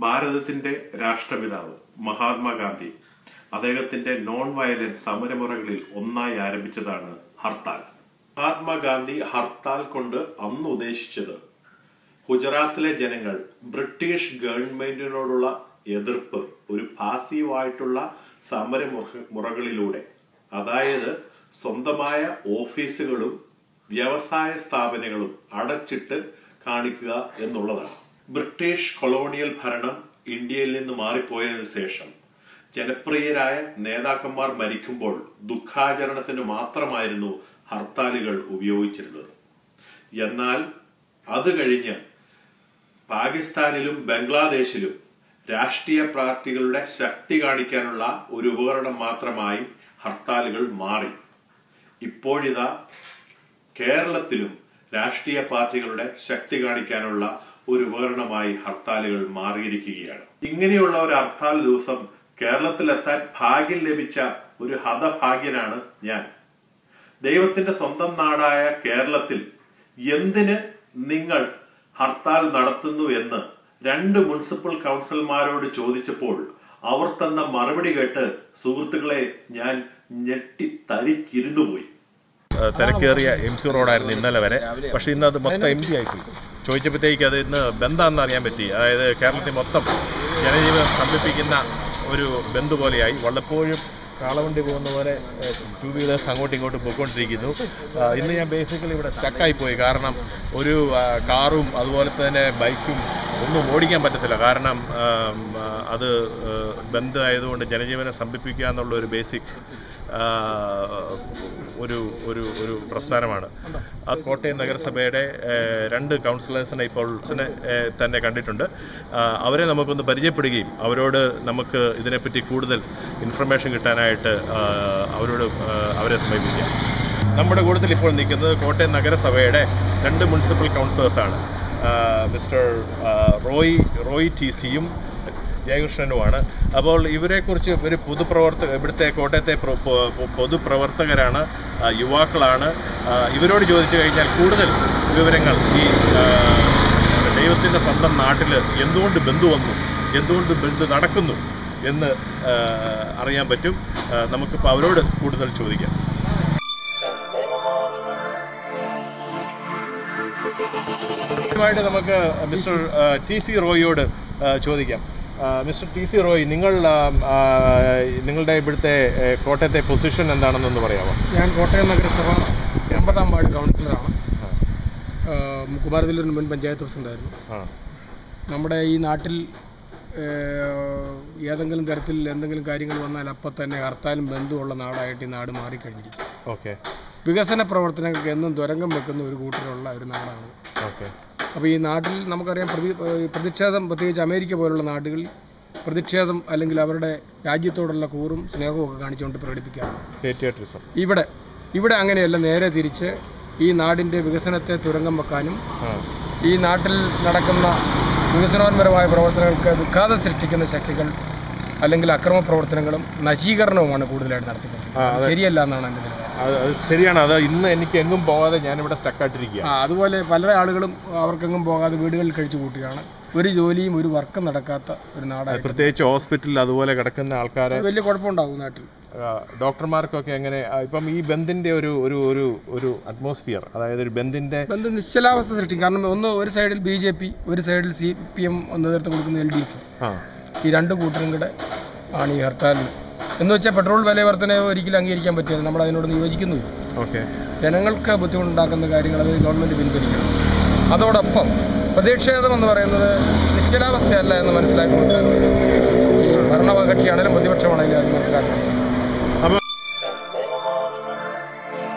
ഭാരതത്തിന്റെ രാഷ്ട്രപിതാവ് മഹാത്മാഗാന്ധി അദ്ദേഹത്തിന്റെ നോൺ വയലന്റ് സമരമുറകളിൽ ഒന്നായി ആരംഭിച്ചതാണ് ഹർത്താൽ. മഹാത്മാഗാന്ധി ഹർത്താൽ കൊണ്ട് അന്ന് ഉദ്ദേശിച്ചത് ഗുജറാത്തിലെ ജനങ്ങൾ ബ്രിട്ടീഷ് ഗവൺമെന്റിനോടുള്ള എതിർപ്പ് ഒരു പാസീവായിട്ടുള്ള സമരമുറകളിലൂടെ, അതായത് സ്വന്തമായ ഓഫീസുകളും വ്യവസായ സ്ഥാപനങ്ങളും അടച്ചിട്ട് കാണിക്കുക എന്നുള്ളതാണ്. ബ്രിട്ടീഷ് കൊളോണിയൽ ഭരണം ഇന്ത്യയിൽ നിന്ന് മാറിപ്പോയതിനു ശേഷം ജനപ്രിയരായ നേതാക്കന്മാർ മരിക്കുമ്പോൾ ദുഃഖാചരണത്തിന് മാത്രമായിരുന്നു ഹർത്താലുകൾ ഉപയോഗിച്ചിരുന്നത്. എന്നാൽ അത് കഴിഞ്ഞ് പാകിസ്ഥാനിലും ബംഗ്ലാദേശിലും രാഷ്ട്രീയ പാർട്ടികളുടെ ശക്തി കാണിക്കാനുള്ള ഒരു ഉപകരണം മാത്രമായി ഹർത്താലുകൾ മാറി. ഇപ്പോഴിതാ കേരളത്തിലും രാഷ്ട്രീയ പാർട്ടികളുടെ ശക്തി കാണിക്കാനുള്ള ഒരു ഉപകരണമായി ഹർത്താലുകൾ മാറിയിരിക്കുകയാണ്. ഇങ്ങനെയുള്ള ഒരു ഹർത്താൽ ദിവസം കേരളത്തിലെത്താൻ ഭാഗ്യം ലഭിച്ച ഒരു ഹതഭാഗ്യനാണ് ഞാൻ. ദൈവത്തിന്റെ സ്വന്തം നാടായ കേരളത്തിൽ എന്തിന് നിങ്ങൾ ഹർത്താൽ നടത്തുന്നു എന്ന് 2 മുനിസിപ്പൽ കൗൺസിലർമാരോട് ചോദിച്ചപ്പോൾ അവർ തന്ന മറുപടി കേട്ട് സുഹൃത്തുക്കളെ ഞാൻ ഞെട്ടിത്തരിച്ചിരുന്നു പോയി. തിരക്കേറിയ MC റോഡായിരുന്നു ഇന്നലെ വരെ. പക്ഷെ ഇന്ന് അത് മൊത്തം MD ആയിപ്പോയി. ചോദിച്ചപ്പോഴത്തേക്ക് അത് ഇന്ന് ബന്ധാണെന്ന് അറിയാൻ പറ്റി. അതായത് കേരളത്തിൽ മൊത്തം ജനജീവിതം സ്തംഭിപ്പിക്കുന്ന ഒരു ബന്ധു പോലെയായി. വല്ലപ്പോഴും കാളവണ്ടി പോകുന്ന പോലെ 2 വീലേഴ്സ് അങ്ങോട്ടും ഇങ്ങോട്ടും പോയിക്കൊണ്ടിരിക്കുന്നു. ഇന്ന് ഞാൻ ബേസിക്കലി ഇവിടെ സ്റ്റക്കായിപ്പോയി. കാരണം ഒരു കാറും അതുപോലെ തന്നെ ബൈക്കും ഒന്നും ഓടിക്കാൻ പറ്റത്തില്ല. കാരണം അത് ബന്ദ് ആയതുകൊണ്ട് ജനജീവനെ സ്തംഭിപ്പിക്കുക എന്നുള്ള ഒരു ബേസിക് ഒരു പ്രസ്ഥാനമാണ്. ആ കോട്ടയം നഗരസഭയുടെ 2 കൗൺസിലേഴ്സിനെ ഇപ്പോൾ തന്നെ കണ്ടിട്ടുണ്ട്. അവരെ നമുക്കൊന്ന് പരിചയപ്പെടുകയും അവരോട് നമുക്ക് ഇതിനെപ്പറ്റി കൂടുതൽ ഇൻഫർമേഷൻ കിട്ടാനായിട്ട് അവരെ സമീപിക്കാം. നമ്മുടെ കൂട്ടത്തിൽ ഇപ്പോൾ നിൽക്കുന്നത് കോട്ടയം നഗരസഭയുടെ 2 മുനിസിപ്പൽ കൗൺസിലേഴ്സാണ്. മിസ്റ്റർ റോയ് TCയും ജയകൃഷ്ണനുമാണ്. അപ്പോൾ ഇവരെക്കുറിച്ച് ഒരു ഇവിടുത്തെ കോട്ടയത്തെ പൊതുപ്രവർത്തകരാണ്, യുവാക്കളാണ്. ഇവരോട് ചോദിച്ചു കഴിഞ്ഞാൽ കൂടുതൽ വിവരങ്ങൾ ഈ ദൈവത്തിൻ്റെ സ്വന്തം നാട്ടിൽ എന്തുകൊണ്ട് ബന്ധു വന്നു, എന്തുകൊണ്ട് ബന്ധു നടക്കുന്നു എന്ന് അറിയാൻ പറ്റും. നമുക്കിപ്പോൾ അവരോട് കൂടുതൽ ചോദിക്കാം. ആദ്യമായിട്ട് നമുക്ക് മിസ്റ്റർ TC റോയിയോട് ചോദിക്കാം. മിസ്റ്റർ TC റോയ്, നിങ്ങളുടെ ഇവിടുത്തെ കോട്ടയത്തെ പൊസിഷൻ എന്താണെന്നൊന്ന് പറയാമോ? ഞാൻ കോട്ടയം നഗരസഭ 80-ാം വാർഡ് കൗൺസിലറാണ്. കുമാരതിലൂർ മുൻ പഞ്ചായത്ത് പ്രസിഡന്റായിരുന്നു. നമ്മുടെ ഈ നാട്ടിൽ ഏതെങ്കിലും തരത്തിൽ എന്തെങ്കിലും കാര്യങ്ങൾ വന്നാൽ അപ്പം തന്നെ ഹർത്താലും ബന്ധുവുള്ള നാടായിട്ട് ഈ നാട് മാറിക്കഴിഞ്ഞിരിക്കും. ഓക്കെ. വികസന പ്രവർത്തനങ്ങൾക്ക് എന്നും തുരങ്കം വെക്കുന്ന ഒരു കൂട്ടരുള്ള ഒരു നാടാണ്. ഓക്കെ. അപ്പോൾ ഈ നാട്ടിൽ നമുക്കറിയാം പ്രതിഷേധം, പ്രത്യേകിച്ച് അമേരിക്ക പോലുള്ള നാടുകളിൽ പ്രതിഷേധം അല്ലെങ്കിൽ അവരുടെ രാജ്യത്തോടുള്ള കൂറും സ്നേഹവും ഒക്കെ കാണിച്ചുകൊണ്ട് പ്രകടിപ്പിക്കാറുണ്ട്. ഇവിടെ അങ്ങനെയല്ല, നേരെ തിരിച്ച് ഈ നാടിൻ്റെ വികസനത്തെ തുരങ്കം വെക്കാനും ഈ നാട്ടിൽ നടക്കുന്ന വികസനപരമായ പ്രവർത്തനങ്ങൾക്ക് വിഘാതം സൃഷ്ടിക്കുന്ന ശക്തികൾ അല്ലെങ്കിൽ അക്രമ പ്രവർത്തനങ്ങളും നശീകരണവുമാണ് കൂടുതലായിട്ട് നടത്തിക്കൊണ്ടിരിക്കുന്നത്. ശരിയല്ല എന്നാണ് എൻ്റെ നിലപാട്. അത് ശരിയാണ്. അത് ഇന്ന് എനിക്ക് എങ്ങും പോകാതെ ഞാനിവിടെ സ്റ്റക്കായിട്ടിരിക്കുക. അതുപോലെ പല ആളുകളും അവർക്കെങ്ങും പോകാതെ വീടുകളിൽ കഴിച്ചു കൂട്ടുകയാണ്. ഒരു ജോലിയും ഒരു വർക്കും നടക്കാത്ത ഒരു നാടാണ്. പ്രത്യേകിച്ച് ഹോസ്പിറ്റലിൽ അതുപോലെ കിടക്കുന്ന ആൾക്കാരെ വലിയ കുഴപ്പമുണ്ടാകും നാട്ടിൽ. ഡോക്ടർമാർക്കൊക്കെ എങ്ങനെ ഇപ്പം ഈ ബന്ദിന്റെ ഒരു അറ്റ്മോസ്ഫിയർ, അതായത് ഒരു ബന്ദിന്റെ നിശ്ചലാവസ്ഥ സൃഷ്ടിക്കും. കാരണം ഒരു സൈഡിൽ BJP, ഒരു സൈഡിൽ CPM നേതൃത്വം കൊടുക്കുന്ന LDF, ഈ 2 കൂട്ടരും കൂടെ ആണ് ഈ ഹർത്താലിന്. എന്ന് വെച്ചാൽ പെട്രോൾ വില വർധന ഒരിക്കലും അംഗീകരിക്കാൻ പറ്റില്ല. നമ്മൾ അതിനോടൊന്ന് യോജിക്കുന്നു. ജനങ്ങൾക്ക് ബുദ്ധിമുട്ടുണ്ടാക്കുന്ന കാര്യങ്ങൾ അത് ഗവൺമെൻറ് പിൻവലിക്കണം. അതോടൊപ്പം പ്രതിഷേധം എന്ന് പറയുന്നത് നിശ്ചലാവസ്ഥയല്ല എന്ന് മനസ്സിലാക്കി കൊടുക്കാൻ ഈ ഭരണകക്ഷിയാണെങ്കിലും പ്രതിപക്ഷമാണെങ്കിലും അത് മനസ്സിലാക്കണം.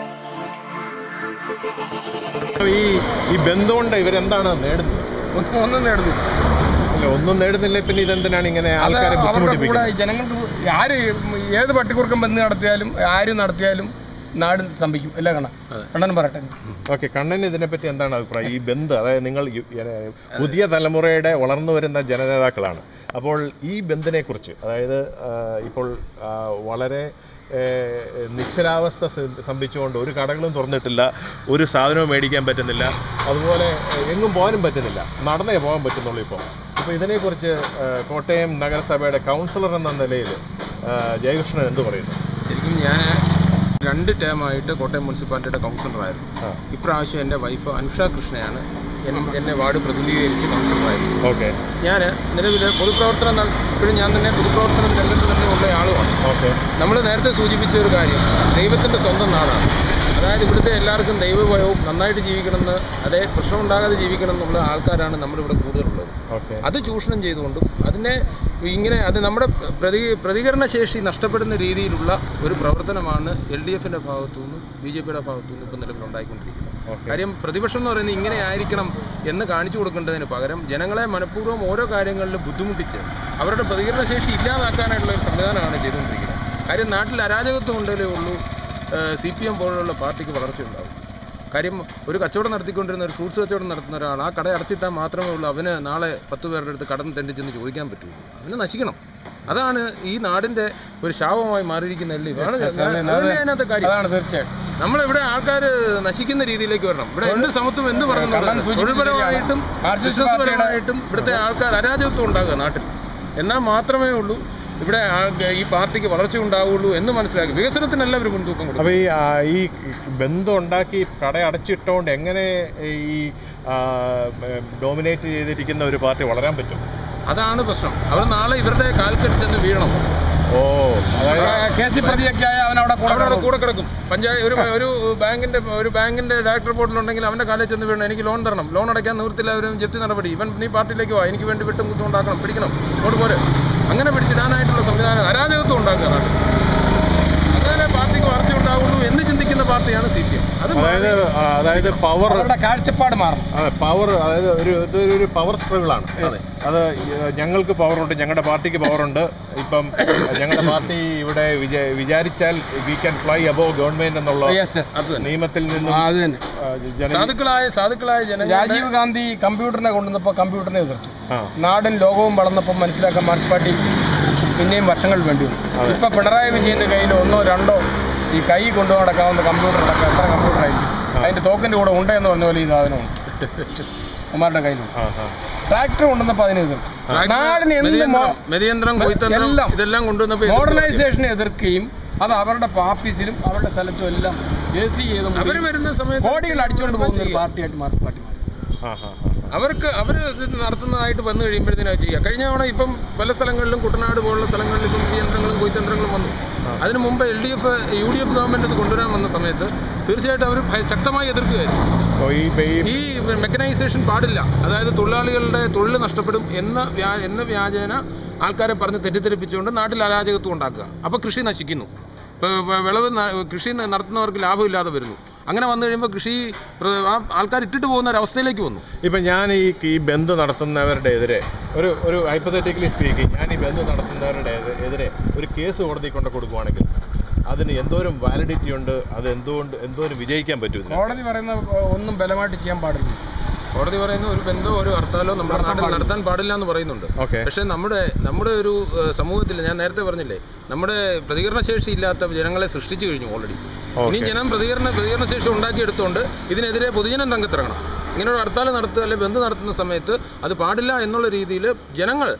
ഈ ബന്ധമുണ്ട് ഇവരെന്താണ് നേടുന്നത്? ഒന്നും നേടുന്നില്ല. പിന്നെ ഇതെന്തിനാണ് ഇങ്ങനെ ആൾക്കാരെ ബുദ്ധിമുട്ടിപ്പിക്കുന്നത്? ജനങ്ങൾക്ക് ഏത് പട്ടിക്കുറുക്കം ബന്ധം നടത്തിയാലും ആരും നടത്തിയാലും നാട് സ്തംഭിക്കും. അല്ല കണ്ണൻ പറയട്ടെ. ഓക്കെ, കണ്ണൻ ഇതിനെപ്പറ്റി എന്താണ് അഭിപ്രായം? ഈ ബന്ദ്, അതായത് നിങ്ങൾ പുതിയ തലമുറയുടെ വളർന്നു വരുന്ന ജനനേതാക്കളാണ്. അപ്പോൾ ഈ ബന്ദിനെ കുറിച്ച്, അതായത് ഇപ്പോൾ വളരെ നിശ്ചലാവസ്ഥ സംഭവിച്ചുകൊണ്ട് ഒരു കടകളും തുറന്നിട്ടില്ല, ഒരു സാധനവും മേടിക്കാൻ പറ്റുന്നില്ല, അതുപോലെ എങ്ങും പോകാനും പറ്റുന്നില്ല, നടന്നേ പോകാൻ പറ്റുന്നുള്ളൂ. ഇപ്പോൾ അപ്പോൾ ഇതിനെക്കുറിച്ച് കോട്ടയം നഗരസഭയുടെ കൗൺസിലർ എന്ന നിലയിൽ ജയകൃഷ്ണൻ എന്ത് പറയുന്നു? ശരിക്കും ഞാൻ 2 ടേമായിട്ട് കോട്ടയം മുനിസിപ്പാലിറ്റിയുടെ കൗൺസിലറായിരുന്നു. ഇപ്രാവശ്യം എൻ്റെ വൈഫ് അനുഷ കൃഷ്ണയാണ് എന്നെ വാർഡ് പ്രതിനിധീകരിച്ച് കൗൺസിലറായിരുന്നു. ഓക്കെ. ഞാൻ നിലവിൽ പൊതുപ്രവർത്തനം ഇപ്പോഴും ഞാൻ തന്നെ പൊതുപ്രവർത്തനം രംഗത്ത് തന്നെ ഉള്ള ആളുമാണ്. ഓക്കെ. നമ്മൾ നേരത്തെ സൂചിപ്പിച്ച ഒരു കാര്യം, ദൈവത്തിൻ്റെ സ്വന്തം നാടാണ്. അതായത് ഇവിടുത്തെ എല്ലാവർക്കും ദൈവഭയവും നന്നായിട്ട് ജീവിക്കണമെന്ന്, അതേ പ്രശ്നം ഉണ്ടാകാതെ ജീവിക്കണം എന്നുള്ള ആൾക്കാരാണ് നമ്മളിവിടെ കൂടുതലുള്ളത്. അത് ചൂഷണം ചെയ്തുകൊണ്ടും അതിനെ ഇങ്ങനെ അത് നമ്മുടെ പ്രതികരണശേഷി നഷ്ടപ്പെടുന്ന രീതിയിലുള്ള ഒരു പ്രവർത്തനമാണ് LDFിൻ്റെ ഭാഗത്തുനിന്നും BJPയുടെ ഭാഗത്തുനിന്നും ഇപ്പം നിലവിലുണ്ടായിക്കൊണ്ടിരിക്കുന്നത്. കാര്യം പ്രതിപക്ഷം എന്ന് പറയുന്നത് ഇങ്ങനെ ആയിരിക്കണം എന്ന് കാണിച്ചു കൊടുക്കേണ്ടതിന് പകരം ജനങ്ങളെ മനഃപൂർവ്വം ഓരോ കാര്യങ്ങളിലും ബുദ്ധിമുട്ടിച്ച് അവരുടെ പ്രതികരണശേഷി ഇല്ലാതാക്കാനായിട്ടുള്ള ഒരു സംവിധാനമാണ് ചെയ്തുകൊണ്ടിരിക്കുന്നത്. കാര്യം നാട്ടിൽ അരാജകത്വം ഉണ്ടല്ലേ ഉള്ളൂ CPM പോലുള്ള പാർട്ടിക്ക് വളർച്ചയുണ്ടാകും. കാര്യം ഒരു കച്ചവടം നടത്തിക്കൊണ്ടിരുന്ന ഒരു ഫ്രൂട്ട്സ് കച്ചവടം നടത്തുന്ന ഒരാൾ ആ കട അടച്ചിട്ടാൽ മാത്രമേ ഉള്ളൂ അവന് നാളെ 10 പേരുടെ അടുത്ത് കടം തെണ്ടിച്ചെന്ന് ചോദിക്കാൻ പറ്റുള്ളൂ. അവന് നശിക്കണം. അതാണ് ഈ നാടിൻ്റെ ഒരു ശാപമായി മാറിയിരിക്കുന്നതല്ലേ അതിനകത്തെ കാര്യം. തീർച്ചയായിട്ടും നമ്മളിവിടെ ആൾക്കാർ നശിക്കുന്ന രീതിയിലേക്ക് വരണം. ഇവിടെ എന്ത് സമത്വം എന്ത് പറഞ്ഞു തൊഴിൽപരമായിട്ടും ബിസിനസ്പരമായിട്ടും ഇവിടുത്തെ ആൾക്കാർ അരാജകത്വം ഉണ്ടാകുക നാട്ടിൽ. എന്നാൽ മാത്രമേ ഉള്ളൂ ഇവിടെ ഈ പാർട്ടിക്ക് വളർച്ച ഉണ്ടാവുള്ളൂ എന്ന് മനസ്സിലാക്കി വികസനത്തിനല്ല ഒരു മുൻതൂക്കം കൊടുക്കും. അപ്പോൾ ഈ ബന്ധം ഉണ്ടാക്കി കട അടച്ചിട്ടുകൊണ്ട് എങ്ങനെ ഈ ഡോമിനേറ്റ് ചെയ്തിരിക്കുന്ന ഒരു പാർട്ടി വളരാൻ പറ്റും? അതാണ് പ്രശ്നം. അവർ നാളെ ഇവരുടെ കാൽക്കെട്ടിൽ വീഴണം. അവനവിടെ കൂടെ കിടക്കും. പഞ്ചായത്ത് ഒരു ബാങ്കിന്റെ ഡയറക്ടർ ബോർഡിലുണ്ടെങ്കിൽ അവന്റെ കാലിൽ ചെന്ന് വീഴണം. എനിക്ക് ലോൺ തരണം, ലോൺ അടയ്ക്കാൻ നിവൃത്തില്ല, അവരും ജപ്തി നടപടി. ഇവൻ നീ പാർട്ടിയിലേക്ക് വാ, എനിക്ക് വേണ്ടി വിട്ടും കുത്തും ഉണ്ടാക്കണം, പിടിക്കണം, അങ്ങോട്ട് പോരെ. അങ്ങനെ പിടിച്ചിടാനായിട്ടുള്ള സംവിധാനം അരാജകത്വം ഉണ്ടാക്കുക നാട്ടിൽ. അങ്ങനെ പാർട്ടിക്ക് വളർച്ച ഉണ്ടാവുള്ളൂ എന്ന് ചിന്തിക്കുന്ന പാർട്ടിയാണ് CPM. അതായത് പവർ കാഴ്ചപ്പാട് മാറും. പവർ അതായത് ഒരു പവർ സ്ട്രഗിളാണ്. അത് ഞങ്ങൾക്ക് പവറുണ്ട്, ഞങ്ങളുടെ പാർട്ടിക്ക് പവറുണ്ട്. ഇപ്പം ഞങ്ങളുടെ പാർട്ടി ഇവിടെ വിചാരിച്ചാൽ we can fly above government എന്നുള്ള നിയമത്തിൽ നിന്നും സാധുക്കളായ ജനങ്ങൾ. രാജീവ് ഗാന്ധി കമ്പ്യൂട്ടറിനെ കൊണ്ടുവന്നപ്പോൾ കമ്പ്യൂട്ടറിനെ എതിർത്തു. നാടും ലോകവും വളർന്നപ്പോൾ മനസ്സിലാക്കാൻ മാർക്സ് പാർട്ടി പിന്നെയും വർഷങ്ങൾ വേണ്ടി വന്നു. ഇപ്പം പിണറായി വിജയൻ്റെ കയ്യിൽ 1 or 2 ഈ കൈ കൊണ്ടു നടക്കാവുന്ന കമ്പ്യൂട്ടർ അടക്കം എത്ര കമ്പ്യൂട്ടറായിരിക്കും? അതിൻ്റെ തോക്കിൻ്റെ കൂടെ ഉണ്ടെന്ന് പറഞ്ഞ പോലെ ഈ സാധനമുണ്ട് അമ്മമാരുടെ കയ്യിലുണ്ട്. ട്രാക്ടർ കൊണ്ടുവന്നപ്പോൾ അതിനെ എതിർത്തു. നാടിന് ഇതെല്ലാം കൊണ്ടുവന്നപ്പോൾ മോഡേണൈസേഷനെ എതിർക്കുകയും അത് അവരുടെ ഓഫീസിലും അവരുടെ സ്ഥലത്തും എല്ലാം AC ചെയ്ത് അവർ വരുന്ന സമയത്ത് കോടികൾ അടിച്ചുകൊണ്ട് പോകുന്ന ഒരു പാർട്ടിയായിട്ട് മാർക്സ് പാർട്ടി മാറി. അവർ ഇത് നടത്തുന്നതായിട്ട് വന്നു കഴിയുമ്പോഴത്തേനും ചെയ്യുക. കഴിഞ്ഞ തവണ ഇപ്പം പല സ്ഥലങ്ങളിലും കുട്ടനാട് പോലുള്ള സ്ഥലങ്ങളിൽ ഇപ്പം യന്ത്രങ്ങളും കൊയ്ത്തന്ത്രങ്ങളും വന്നു. അതിനു മുമ്പ് UDF ഗവൺമെൻറ് ഇത് കൊണ്ടുവരാൻ വന്ന സമയത്ത് തീർച്ചയായിട്ടും അവർ ശക്തമായി എതിർക്കുകയായിരുന്നു. ഈ മെക്കനൈസേഷൻ പാടില്ല, അതായത് തൊഴിലാളികളുടെ തൊഴിൽ നഷ്ടപ്പെടും എന്ന വ്യാജേന ആൾക്കാരെ പറഞ്ഞ് തെറ്റിദ്ധരിപ്പിച്ചുകൊണ്ട് നാട്ടിൽ അരാജകത്വം ഉണ്ടാക്കുക. അപ്പോൾ കൃഷി നശിക്കുന്നു, കൃഷി നടത്തുന്നവർക്ക് ലാഭമില്ലാതെ വരുന്നു. അങ്ങനെ വന്നു കഴിയുമ്പോൾ കൃഷി ആൾക്കാർ ഇട്ടിട്ട് പോകുന്ന ഒരവസ്ഥയിലേക്ക് വന്നു. ഇപ്പം ഞാൻ ഈ ബന്ദ് നടത്തുന്നവരുടെ എതിരെ ഒരു ഹൈപ്പത്തറ്റിക്കലി സ്പീക്കിംഗ്, ഞാൻ ഈ ബന്ദ് നടത്തുന്നവരുടെ എതിരെ ഒരു കേസ് കോടതി കൊണ്ട് കൊടുക്കുവാണെങ്കിൽ അതിന് എന്തോരം വാലിഡിറ്റി ഉണ്ട്, അത് എന്തോരം വിജയിക്കാൻ പറ്റും? കോടതി പറയുന്ന ഒന്നും ബലമായിട്ട് ചെയ്യാൻ പാടില്ല. കോടതി പറയുന്ന ഒരു ബന്ധോ ഒരു ഹർത്താലോ നമ്മുടെ നാട്ടിൽ നടത്താൻ പാടില്ല എന്ന് പറയുന്നുണ്ട്. പക്ഷേ നമ്മുടെ ഒരു സമൂഹത്തിൽ ഞാൻ നേരത്തെ പറഞ്ഞില്ലേ, നമ്മുടെ പ്രതികരണശേഷി ഇല്ലാത്ത ജനങ്ങളെ സൃഷ്ടിച്ചു കഴിഞ്ഞു ഓൾറെഡി. ഇനി ജനം പ്രതികരണശേഷി ഉണ്ടാക്കിയെടുത്തുകൊണ്ട് ഇതിനെതിരെ പൊതുജനം രംഗത്തിറങ്ങണം. ഇങ്ങനെ ഒരു ഹർത്താൽ നടത്തുക അല്ലെങ്കിൽ ബന്ദ് നടത്തുന്ന സമയത്ത് അത് പാടില്ല എന്നുള്ള രീതിയിൽ ജനങ്ങൾ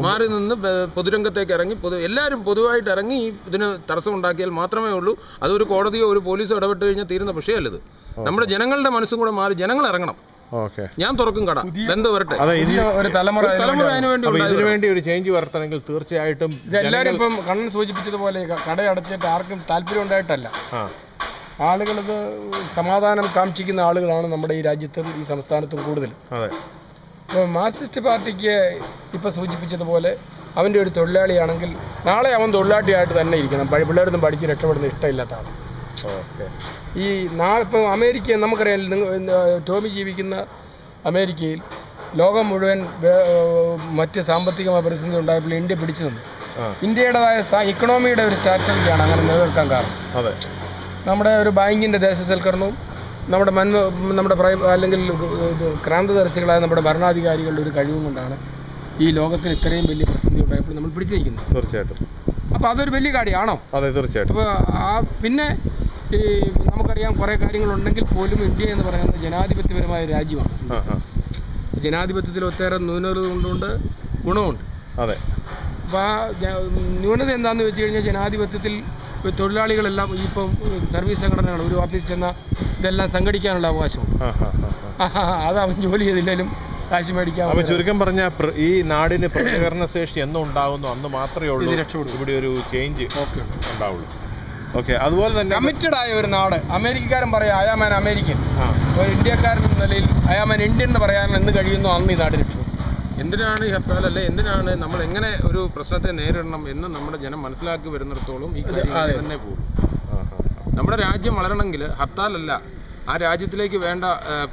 മാറി നിന്ന് പൊതുരംഗത്തേക്ക് ഇറങ്ങി എല്ലാവരും പൊതുവായിട്ട് ഇറങ്ങി ഇതിന് തടസ്സം ഉണ്ടാക്കിയാൽ മാത്രമേ ഉള്ളൂ അതൊരു കോടതിയോ ഒരു പോലീസോ ഇടപെട്ട് കഴിഞ്ഞാൽ തീരുന്ന വിഷയമല്ലത്. നമ്മുടെ ജനങ്ങളുടെ മനസ്സും കൂടെ മാറി ജനങ്ങൾ ഇറങ്ങണം. ഞാൻ തുറക്കും കട, ബന്ധം വരട്ടെ. ഒരു തലമുറ അതിനുവേണ്ടി ഒരു ചേഞ്ച് വരുത്തണമെങ്കിൽ തീർച്ചയായിട്ടും എല്ലാവരും ഇപ്പം കണ്ണൻ സൂചിപ്പിച്ചതുപോലെ കട അടച്ചിട്ട് ആർക്കും താല്പര്യം ഉണ്ടായിട്ടല്ല. ആളുകളിത് സമാധാനം കാക്ഷിക്കുന്ന ആളുകളാണ് നമ്മുടെ ഈ രാജ്യത്തും ഈ സംസ്ഥാനത്തും കൂടുതലും. ഇപ്പോൾ മാർക്സിസ്റ്റ് പാർട്ടിക്ക് ഇപ്പം സൂചിപ്പിച്ചതുപോലെ അവൻ്റെ ഒരു തൊഴിലാളിയാണെങ്കിൽ നാളെ അവൻ തൊഴിലാളിയായിട്ട് തന്നെ ഇരിക്കണം. പിള്ളേരൊന്നും പഠിച്ച് രക്ഷപ്പെടുന്ന ഇഷ്ടമില്ലാത്ത ആൾ. ഈ ഇപ്പം അമേരിക്ക നമുക്കറിയാം, ടോമി ജീവിക്കുന്ന അമേരിക്കയിൽ ലോകം മുഴുവൻ മറ്റ് സാമ്പത്തികമായ പ്രതിസന്ധി ഉണ്ടായപ്പോൾ ഇന്ത്യ പിടിച്ചു നിന്നു. ഇന്ത്യയുടേതായ ഇക്കണോമിയുടെ ഒരു സ്ട്രാറ്റജിയാണ് അങ്ങനെ നിലനിൽക്കാൻ കാരണം. നമ്മുടെ ഒരു ബാങ്കിൻ്റെ ദേശസൽക്കരണവും നമ്മുടെ അല്ലെങ്കിൽ ക്രാന്തദർശികളായ നമ്മുടെ ഭരണാധികാരികളുടെ ഒരു കഴിവും കൊണ്ടാണ് ഈ ലോകത്തിൽ ഇത്രയും വലിയ പ്രതിസന്ധി ഉണ്ടായപ്പോൾ നമ്മൾ പിടിച്ചു നിൽക്കുന്നത്. തീർച്ചയായിട്ടും. അപ്പോൾ അതൊരു വലിയ കാര്യമാണോ? അതെ, തീർച്ചയായിട്ടും. അപ്പോൾ പിന്നെ ഈ നമുക്കറിയാം കുറേ കാര്യങ്ങളുണ്ടെങ്കിൽ പോലും ഇന്ത്യ എന്ന് പറയുന്നത് ജനാധിപത്യപരമായ രാജ്യമാണ്. ജനാധിപത്യത്തിൽ ഒത്തേറെ ന്യൂനതകൾ കൊണ്ടുകൊണ്ട് ഗുണമുണ്ട്. അതെ. അപ്പോൾ ആ ന്യൂനത എന്താണെന്ന് വെച്ച് കഴിഞ്ഞാൽ ജനാധിപത്യത്തിൽ തൊഴിലാളികളെല്ലാം ഇപ്പം സർവീസ് സംഘടനകൾ ഒരു ഓഫീസിൽ ചെന്നാൽ ഇതെല്ലാം സംഘടിക്കാനുള്ള അവകാശമുണ്ട്. അത് അവൻ ജോലി ചെയ്തില്ലെങ്കിലും കാശ് മേടിക്കാം. അപ്പോൾ ചുരുക്കം പറഞ്ഞാൽ ഈ നാടിന് പ്രതികരണ ശേഷി എന്നും ഉണ്ടാകുന്നു അന്ന് മാത്രമേ ഉള്ളൂ ഇവിടെ ഒരു ചേഞ്ച് ഉണ്ടാവുള്ളൂ. ഓക്കെ. അതുപോലെ തന്നെ കമ്മിറ്റഡ് ആയ ഒരു നാട്. അമേരിക്കക്കാരൻ പറയാം ഐ ആം ആൻ അമേരിക്കൻ, ഒരു ഇന്ത്യക്കാരൻ എന്ന നിലയിൽ ഐ ആം ആൻ ഇന്ത്യൻ എന്ന് പറയാൻ എന്ന് കഴിയുന്നു അന്ന് ഈ നാട് രക്ഷപ്പെടും. എന്തിനാണ് ഈ ഹർത്താൽ, അല്ലെ എന്തിനാണ് നമ്മൾ എങ്ങനെ ഒരു പ്രശ്നത്തെ നേരിടണം എന്ന് നമ്മുടെ ജനം മനസ്സിലാക്കി വരുന്നിടത്തോളം ഈ കാര്യം തന്നെ പോകും. നമ്മുടെ രാജ്യം വളരണമെങ്കിൽ ഹർത്താലല്ല, ആ രാജ്യത്തിലേക്ക് വേണ്ട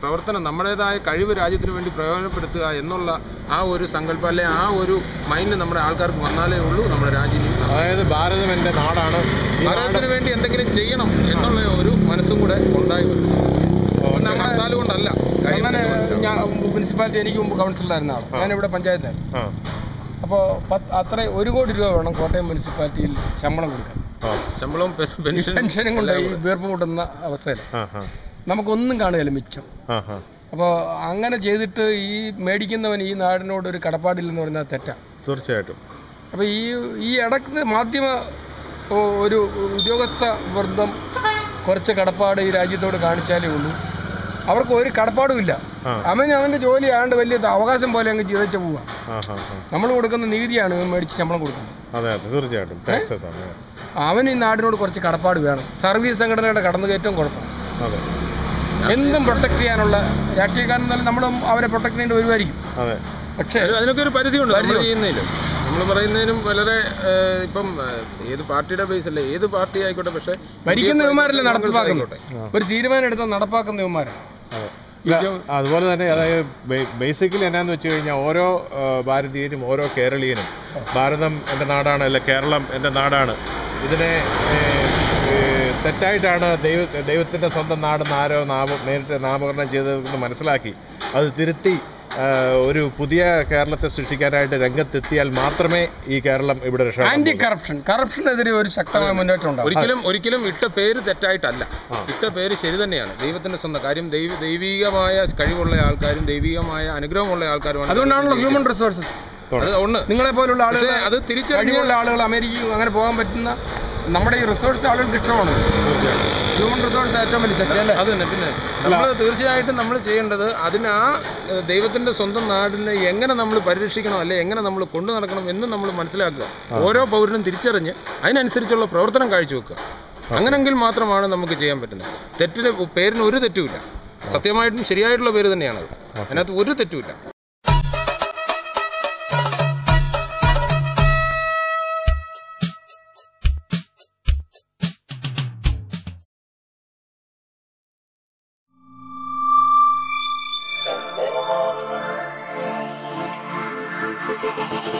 പ്രവർത്തനം, നമ്മുടേതായ കഴിവ് രാജ്യത്തിന് വേണ്ടി പ്രയോജനപ്പെടുത്തുക എന്നുള്ള ആ ഒരു സങ്കല്പം, അല്ലെ ആ ഒരു മൈൻഡ് നമ്മുടെ ആൾക്കാർക്ക് വന്നാലേ ഉള്ളൂ നമ്മുടെ രാജ്യം. അതായത് ഭാരതം എൻ്റെ നാടാണ്, ഭാരതത്തിന് വേണ്ടി എന്തെങ്കിലും ചെയ്യണം എന്നുള്ള ഒരു മനസ്സും കൂടെ ഉണ്ടായി വരും. ഹർത്താൽ കൊണ്ടല്ല. അങ്ങനെ ഞാൻ മുനിസിപ്പാലിറ്റി എനിക്ക് മുമ്പ് കൗൺസിലറായിരുന്ന ആൾ, ഞാനിവിടെ പഞ്ചായത്തായിരുന്നു. അപ്പോൾ അത്ര 1 കോടി രൂപ വേണം കോട്ടയം മുനിസിപ്പാലിറ്റിയിൽ ശമ്പളം കൊടുക്കാൻ. ശമ്പളവും പെൻഷനും കൊണ്ട് ഈ വീർപ്പ് കൂട്ടുന്ന അവസ്ഥയിൽ നമുക്കൊന്നും കാണുകയില്ല മിച്ചം. അപ്പോൾ അങ്ങനെ ചെയ്തിട്ട് ഈ മേടിക്കുന്നവൻ ഈ നാടിനോട് ഒരു കടപ്പാടില്ലെന്ന് പറയുന്നത് തെറ്റാണ്. തീർച്ചയായിട്ടും. അപ്പോൾ ഈ ഇടയ്ക്ക് മാധ്യമ ഒരു ഉദ്യോഗസ്ഥ വൃന്ദം കുറച്ച് കടപ്പാട് ഈ രാജ്യത്തോട് കാണിച്ചാലേ ഉള്ളൂ. അവർക്ക് ഒരു കടപ്പാടും ഇല്ല. അവൻ്റെ ജോലി ആണ്ട് വലിയ അവകാശം പോലെ അങ്ങ് ജീവിച്ച പോവുക. നമ്മൾ കൊടുക്കുന്ന നീതിയാണ് മേടിച്ച് ശമ്പളം കൊടുക്കുന്നത്. തീർച്ചയായിട്ടും. അവൻ ഈ നാടിനോട് കുറച്ച് കടപ്പാട് വേണം. സർവീസ് സംഘടനയുടെ കടന്നുകയറ്റം കുഴപ്പം. എന്തും പ്രൊട്ടക്ട് ചെയ്യാനുള്ള രാഷ്ട്രീയക്കാരൻ എന്നാലും നമ്മളും അവരെ പ്രൊട്ടക്ട് ചെയ്യേണ്ടി വരുമായിരിക്കും. പക്ഷേ അതിനൊക്കെ ഒരു പരിധിയുണ്ട്. നമ്മൾ പറയുന്നതിനും വളരെ ഇപ്പം ഏത് പാർട്ടിയുടെ ബേസ് അല്ലേ, ഏത് പാർട്ടി ആയിക്കോട്ടെ, പക്ഷേ ഭരിക്കുന്നവന്മാരല്ലേ നടപ്പാക്കുന്നോട്ടെ. ഒരു തീരുമാനം എടുത്താൽ നടപ്പാക്കുന്നവന്മാരാണ്. അതുപോലെ തന്നെ അതായത് ബേസിക്കലി എന്നാന്ന് വെച്ച് കഴിഞ്ഞാൽ ഓരോ ഭാരതീയനും ഓരോ കേരളീയനും ഭാരതം എൻ്റെ നാടാണ്, അല്ലെ കേരളം എൻ്റെ നാടാണ്, ഇതിനെ തെറ്റായിട്ടാണ് ദൈവത്തിൻ്റെ സ്വന്തം നാടെന്ന് ആരോ നേരിട്ട് നാമകരണം ചെയ്തതെന്ന് മനസ്സിലാക്കി അത് തിരുത്തി ഒരു പുതിയ കേരളത്തെ സൃഷ്ടിക്കാനായിട്ട് രംഗത്തെത്തിയാൽ മാത്രമേ ഈ കേരളം ഇവിടെ ആന്റി കറപ്ഷനെതിരെ ഒരു ശക്തമായ മുന്നേറ്റം. ഒരിക്കലും ഇട്ട പേര് തെറ്റായിട്ടല്ല, ഇട്ട പേര് ശരി തന്നെയാണ്. ദൈവത്തിന്റെ സ്വന്തം കാര്യം, ദൈവികമായ കഴിവുള്ള ആൾക്കാരും ദൈവികമായ അനുഗ്രഹമുള്ള ആൾക്കാരുമാണ്. അതുകൊണ്ടാണല്ലോ ഹ്യൂമൻ റിസോഴ്സസ്. നിങ്ങളെ പോലുള്ള ആളുകൾ, അത് തിരിച്ചറിഞ്ഞുള്ള ആളുകൾ അമേരിക്കയിൽ അങ്ങനെ പോകാൻ പറ്റുന്ന നമ്മുടെ ഈ റിസോഴ്സ് ആളുകൾക്ക് ഇഷ്ടമാണ്. ഹ്യൂമൻ റിസോഴ്സ് ഏറ്റവും വലിയ ശക്തിയല്ലേ. അത് തന്നെ. പിന്നെ നമ്മൾ തീർച്ചയായിട്ടും നമ്മൾ ചെയ്യേണ്ടത് അതിന് ആ ദൈവത്തിൻ്റെ സ്വന്തം നാടിനെ എങ്ങനെ നമ്മൾ പരിരക്ഷിക്കണം, അല്ലെ എങ്ങനെ നമ്മൾ കൊണ്ടു നടക്കണം എന്ന് നമ്മൾ മനസ്സിലാക്കുക. ഓരോ പൗരനും തിരിച്ചറിഞ്ഞ് അതിനനുസരിച്ചുള്ള പ്രവർത്തനം കാഴ്ചവെക്കുക. അങ്ങനെങ്കിൽ മാത്രമാണ് നമുക്ക് ചെയ്യാൻ പറ്റുന്നത്. പേരിന് ഒരു തെറ്റുമില്ല. സത്യമായിട്ടും ശരിയായിട്ടുള്ള പേര് തന്നെയാണത്. അതിനകത്ത് ഒരു തെറ്റുമില്ല.